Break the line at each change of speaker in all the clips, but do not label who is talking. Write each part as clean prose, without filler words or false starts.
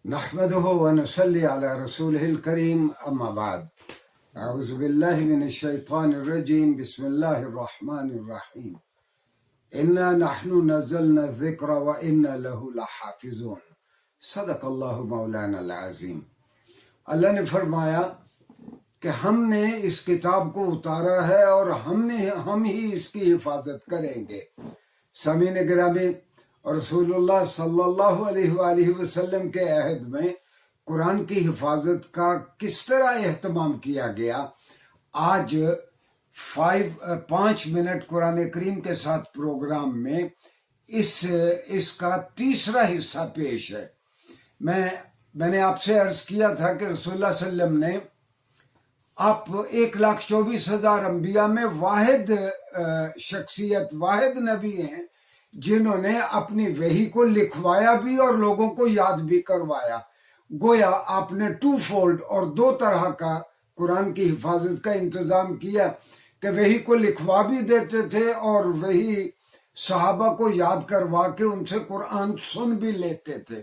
نحمده ونصلي على رسوله الكريم أما بعد أعوذ بالله من الشيطان الرجيم بسم الله الرحمن الرحيم إنا نحن نزلنا الذكر وإنا له لحافظون صدق اللہ مولانا العظیم۔ اللہ نے فرمایا کہ ہم نے اس کتاب کو اتارا ہے اور ہم ہی اس کی حفاظت کریں گے۔ سامعین گرامی، رسول اللہ صلی اللہ علیہ وآلہ وسلم کے عہد میں قرآن کی حفاظت کا کس طرح اہتمام کیا گیا، آج 5 منٹ قرآن کریم کے ساتھ پروگرام میں اس کا تیسرا حصہ پیش ہے۔ میں نے آپ سے عرض کیا تھا کہ رسول اللہ صلی اللہ علیہ وسلم نے آپ 1,24,000 انبیاء میں واحد شخصیت، واحد نبی ہیں جنہوں نے اپنی وحی کو لکھوایا بھی اور لوگوں کو یاد بھی کروایا۔ گویا آپ نے 2 فولڈ اور 2 طرح کا قرآن کی حفاظت کا انتظام کیا کہ وحی کو لکھوا بھی دیتے تھے اور وحی صحابہ کو یاد کروا کے ان سے قرآن سن بھی لیتے تھے۔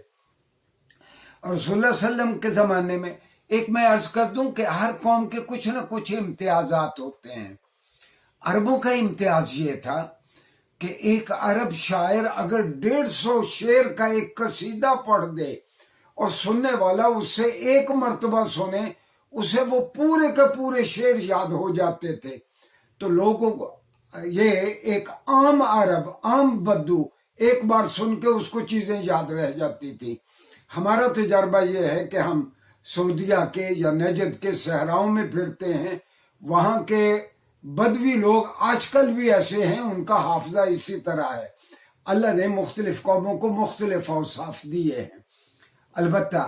اور رسول اللہ صلی اللہ علیہ وسلم کے زمانے میں میں عرض کر دوں کہ ہر قوم کے کچھ نہ کچھ امتیازات ہوتے ہیں۔ عربوں کا امتیاز یہ تھا کہ ایک عرب شاعر اگر 150 شعر کا ایک قصیدہ پڑھ دے اور سننے والا اس سے 1 مرتبہ سنے، اسے وہ پورے کے پورے شعر یاد ہو جاتے تھے۔ تو لوگوں کو یہ ایک عام عرب، عام بدو ایک بار سن کے اس کو چیزیں یاد رہ جاتی تھی۔ ہمارا تجربہ یہ ہے کہ ہم سعودیہ کے یا نجد کے صحراؤں میں پھرتے ہیں، وہاں کے بدوی لوگ آج کل بھی ایسے ہیں، ان کا حافظہ اسی طرح ہے۔ اللہ نے مختلف قوموں کو مختلف اوصاف دیے ہیں۔ البتہ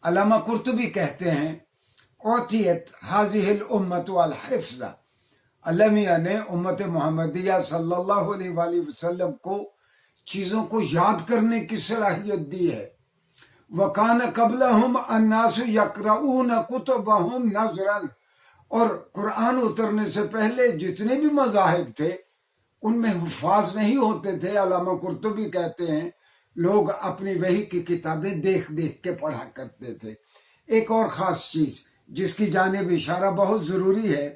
علامہ قرطبی کہتے ہیں اعطیت هذه الامة الحفظ، اللہ میاں نے امت محمدیہ صلی اللہ علیہ وآلہ وسلم کو چیزوں کو یاد کرنے کی صلاحیت دی ہے۔ وَكَانَ قَبْلَهُمْ النَّاسُ يَقْرَؤُونَ كُتُبَهُمْ نَظْرًا، اور قرآن اترنے سے پہلے جتنے بھی مذاہب تھے ان میں حفاظ نہیں ہوتے تھے۔ علامہ قرطبی کہتے ہیں لوگ اپنی وحی کی کتابیں دیکھ دیکھ کے پڑھا کرتے تھے۔ ایک اور خاص چیز جس کی جانب اشارہ بہت ضروری ہے،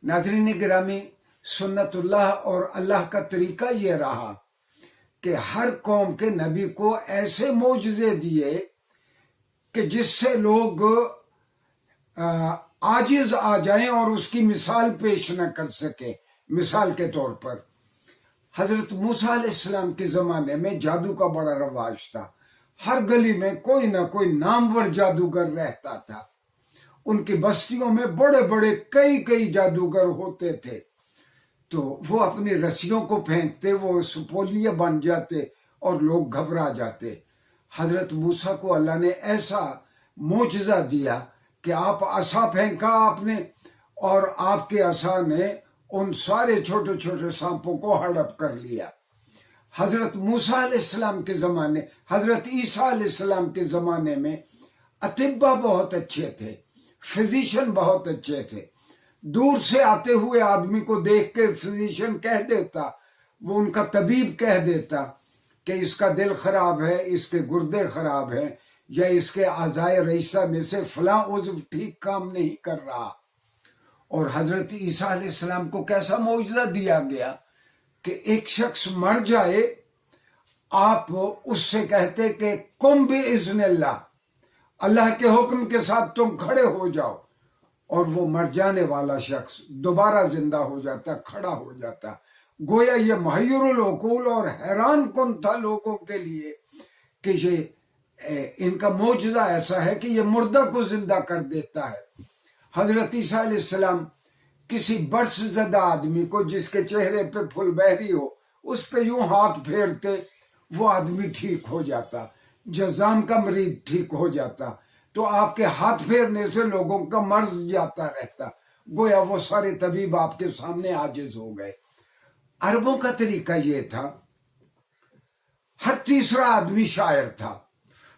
ناظرین گرامی، سنت اللہ اور اللہ کا طریقہ یہ رہا کہ ہر قوم کے نبی کو ایسے معجزے دیے کہ جس سے لوگ عاجز آ جائیں اور اس کی مثال پیش نہ کر سکے۔ مثال کے طور پر حضرت موسیٰ علیہ السلام کے زمانے میں جادو کا بڑا رواج تھا۔ ہر گلی میں کوئی نہ کوئی نامور جادوگر رہتا تھا۔ ان کی بستیوں میں بڑے بڑے کئی جادوگر ہوتے تھے۔ تو وہ اپنی رسیوں کو پھینکتے، وہ سپولیے بن جاتے اور لوگ گھبرا جاتے۔ حضرت موسیٰ کو اللہ نے ایسا معجزہ دیا کہ آپ عصا پھینکا آپ نے، اور آپ کے عصا نے ان سارے چھوٹے چھوٹے سانپوں کو ہڑپ کر لیا۔ حضرت موسیٰ علیہ السلام کے زمانے، حضرت عیسیٰ علیہ السلام کے زمانے میں اطباء بہت اچھے تھے، فزیشین بہت اچھے تھے۔ دور سے آتے ہوئے آدمی کو دیکھ کے فزیشین کہہ دیتا، وہ ان کا طبیب کہہ دیتا کہ اس کا دل خراب ہے، اس کے گردے خراب ہیں، یا اس کے اعضائے رئیسہ میں سے فلاں عضو ٹھیک کام نہیں کر رہا۔ اور حضرت عیسیٰ علیہ السلام کو کیسا معجزہ دیا گیا کہ ایک شخص مر جائے، آپ اس سے کہتے کہ قم بِإِذْنِ اللہ، اللہ کے حکم کے ساتھ تم کھڑے ہو جاؤ، اور وہ مر جانے والا شخص دوبارہ زندہ ہو جاتا، کھڑا ہو جاتا۔ گویا یہ محیر العقول اور حیران کن تھا لوگوں کے لیے کہ یہ ان کا معجزہ ایسا ہے کہ یہ مردہ کو زندہ کر دیتا ہے۔ حضرت عیسیٰ علیہ السلام کسی برس زدہ آدمی کو جس کے چہرے پہ پھل بہری ہو، اس پہ یوں ہاتھ پھیرتے، وہ آدمی ٹھیک ہو جاتا، جذام کا مریض ٹھیک ہو جاتا۔ تو آپ کے ہاتھ پھیرنے سے لوگوں کا مرض جاتا رہتا۔ گویا وہ سارے طبیب آپ کے سامنے عاجز ہو گئے۔ عربوں کا طریقہ یہ تھا، ہر تیسرا آدمی شاعر تھا،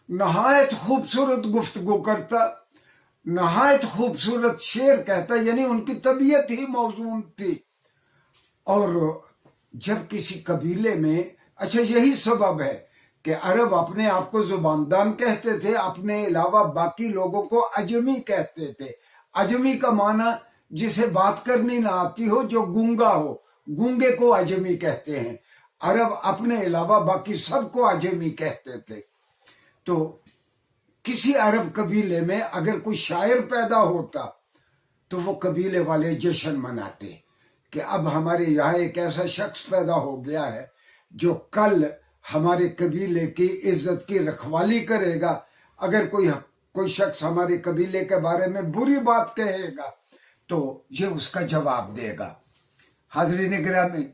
نہایت خوبصورت گفتگو کرتا، نہایت خوبصورت شعر کہتا، یعنی ان کی طبیعت ہی موزون تھی۔ اور جب کسی قبیلے میں، اچھا یہی سبب ہے کہ عرب اپنے آپ کو زباندان کہتے تھے، اپنے علاوہ باقی لوگوں کو عجمی کہتے تھے۔ عجمی کا معنی جسے بات کرنی نہ آتی ہو، جو گونگا ہو، گونگے کو عجمی کہتے ہیں۔ عرب اپنے علاوہ باقی سب کو عجمی کہتے تھے۔ تو کسی عرب قبیلے میں اگر کوئی شاعر پیدا ہوتا تو وہ قبیلے والے جشن مناتے کہ اب ہمارے یہاں ایک ایسا شخص پیدا ہو گیا ہے جو کل ہمارے قبیلے کی عزت کی رکھوالی کرے گا۔ اگر کوئی شخص ہمارے قبیلے کے بارے میں بری بات کہے گا تو یہ اس کا جواب دے گا۔ حاضرین گرامی،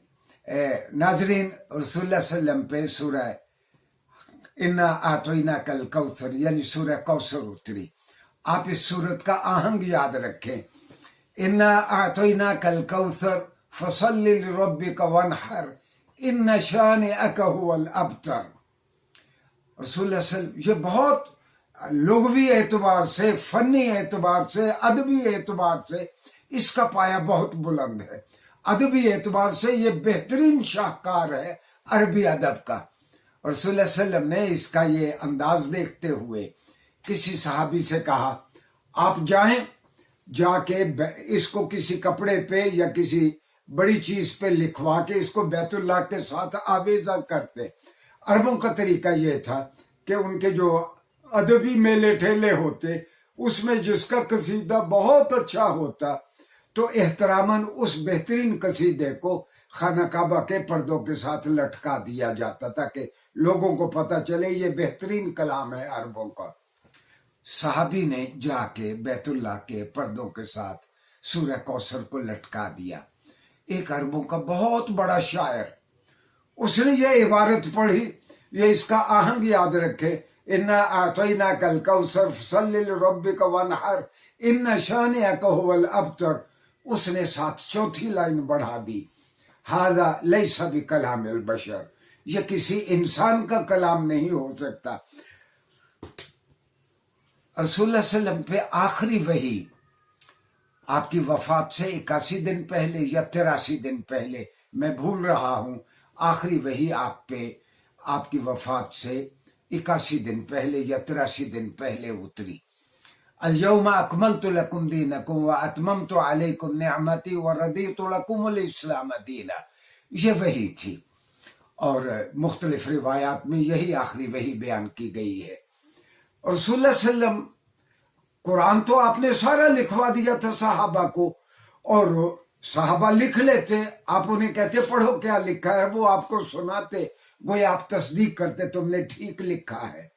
ناظرین، رسول اللہ صلی اللہ علیہ وسلم پہ سورہ انا اعطیناک الکوثر یعنی سورہ کوثر اتری۔ آپ اس سورت کا آہنگ یاد رکھیں، انا اعطیناک الکوثر فصل لربک وانحر ان شانئک هو الابتر۔ رسول اللہ صلی اللہ علیہ وسلم، یہ بہت لغوی اعتبار سے، فنی اعتبار سے، ادبی اعتبار سے اس کا پایہ بہت بلند ہے۔ ادبی اعتبار سے یہ بہترین شاہکار ہے عربی ادب کا۔ رسول اللہ صلی اللہ علیہ وسلم نے اس کا یہ انداز دیکھتے ہوئے کسی صحابی سے کہا، آپ جائیں، جا کے اس کو کسی کپڑے پہ یا کسی بڑی چیز پہ لکھوا کے اس کو بیت اللہ کے ساتھ آویزہ کرتے۔ عربوں کا طریقہ یہ تھا کہ ان کے جو ادبی میلے ٹھیلے ہوتے، اس میں جس کا قصیدہ بہت اچھا ہوتا تو احتراماً اس بہترین قصیدے کو خانہ کعبہ کے پردوں کے ساتھ لٹکا دیا جاتا تاکہ لوگوں کو پتہ چلے یہ بہترین کلام ہے عربوں کا۔ صحابی نے جا کے بیت اللہ کے پردوں کے ساتھ سورہ کوثر کو لٹکا دیا۔ ایک عربوں کا بہت بڑا شاعر، اس نے یہ عبارت پڑھی، یہ اس کا آہنگ یاد رکھے، انا اعطیناک الکوثر فصل لربک وانحر ان شانئک هو الابتر۔ اس نے ساتھ چوتھی لائن بڑھا دی، ھذا لیس بکلام البشر، یہ کسی انسان کا کلام نہیں ہو سکتا۔ رسول اللہ صلی اللہ علیہ وسلم پہ آخری وحی آپ کی وفات سے 81 دن پہلے یا 83 دن پہلے، میں بھول رہا ہوں، آخری وحی آپ پہ آپ کی وفات سے 81 دن پہلے یا 83 دن پہلے اتری۔ الیوم اکملت لکم دینکم واتممت علیکم نعمتی ورضیت لکم الاسلام دینا، یہ وحی تھی۔ اور مختلف روایات میں یہی آخری وحی بیان کی گئی ہے۔ رسول اللہ صلی اللہ علیہ وسلم، قرآن تو آپ نے سارا لکھوا دیا تھا صحابہ کو، اور صحابہ لکھ لیتے، آپ انہیں کہتے پڑھو کیا لکھا ہے، وہ آپ کو سناتے، گویا آپ تصدیق کرتے تم نے ٹھیک لکھا ہے۔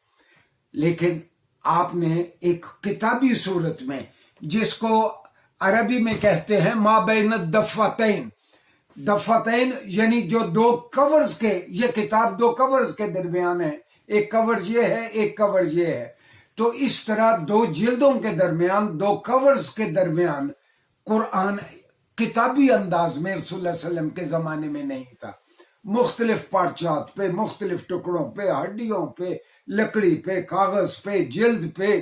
لیکن آپ نے ایک کتابی صورت میں، جس کو عربی میں کہتے ہیں ما بین الدفتین، دفتین یعنی جو دو کورز کے، یہ کتاب دو کورز کے درمیان ہے، ایک کور یہ ہے ایک کور یہ ہے، تو اس طرح دو جلدوں کے درمیان، دو کورز کے درمیان قرآن کتابی انداز میں رسول اللہ صلی اللہ علیہ وسلم کے زمانے میں نہیں تھا۔ مختلف پارچات پہ، مختلف ٹکڑوں پہ، ہڈیوں پہ، لکڑی پہ، کاغذ پہ، جلد پہ،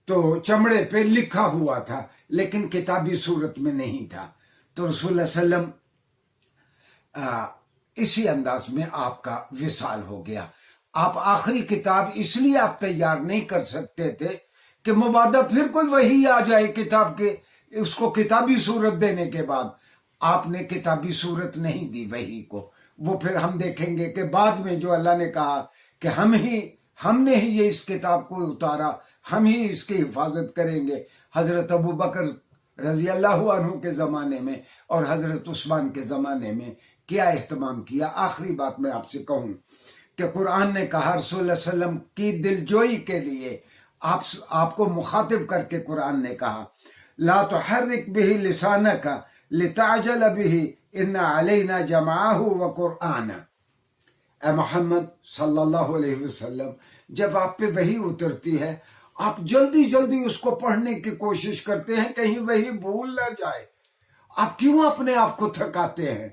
تو چمڑے پہ لکھا ہوا تھا، لیکن کتابی صورت میں نہیں تھا۔ تو رسول اللہ صلی اللہ علیہ وسلم اسی انداز میں آپ کا وصال ہو گیا۔ آپ آخری کتاب اس لیے آپ تیار نہیں کر سکتے تھے کہ مبادہ پھر کوئی وحی آ جائے کتاب کے، اس کو کتابی صورت دینے کے بعد۔ آپ نے کتابی صورت نہیں دی وحی کو، وہ پھر ہم دیکھیں گے کہ بعد میں جو اللہ نے کہا کہ ہم نے ہی یہ اس کتاب کو اتارا، ہم ہی اس کی حفاظت کریں گے۔ حضرت ابو بکر رضی اللہ عنہ کے زمانے میں اور حضرت عثمان کے زمانے میں کیا اہتمام کیا۔ آخری بات میں آپ سے کہوں کہ قرآن نے کہا، رسول اللہ صلی اللہ علیہ وسلم کی دلجوئی کے لیے آپ کو مخاطب کر کے قرآن نے کہا، لا تحرک بہ لسانک لتعجل بہ ان علینا جمعہ وقرآن۔ اے محمد صلی اللہ علیہ وسلم، جب آپ پہ وحی اترتی ہے آپ جلدی جلدی اس کو پڑھنے کی کوشش کرتے ہیں، کہیں وحی بھول نہ جائے۔ آپ کیوں اپنے آپ کو تھکاتے ہیں؟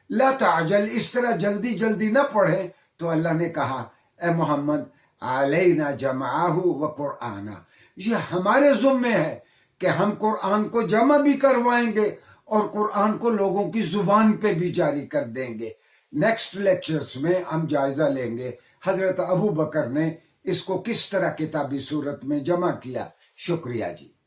لا تعجل، اس طرح جلدی جلدی نہ پڑھیں۔ تو اللہ نے کہا، اے محمد علینا جمعہ وقرآن، یہ ہمارے ذمے ہے کہ ہم قرآن کو جمع بھی کروائیں گے اور قرآن کو لوگوں کی زبان پہ بھی جاری کر دیں گے۔ نیکسٹ لیکچرز میں ہم جائزہ لیں گے حضرت ابو بکر نے اس کو کس طرح کتابی صورت میں جمع کیا. شکریہ جی.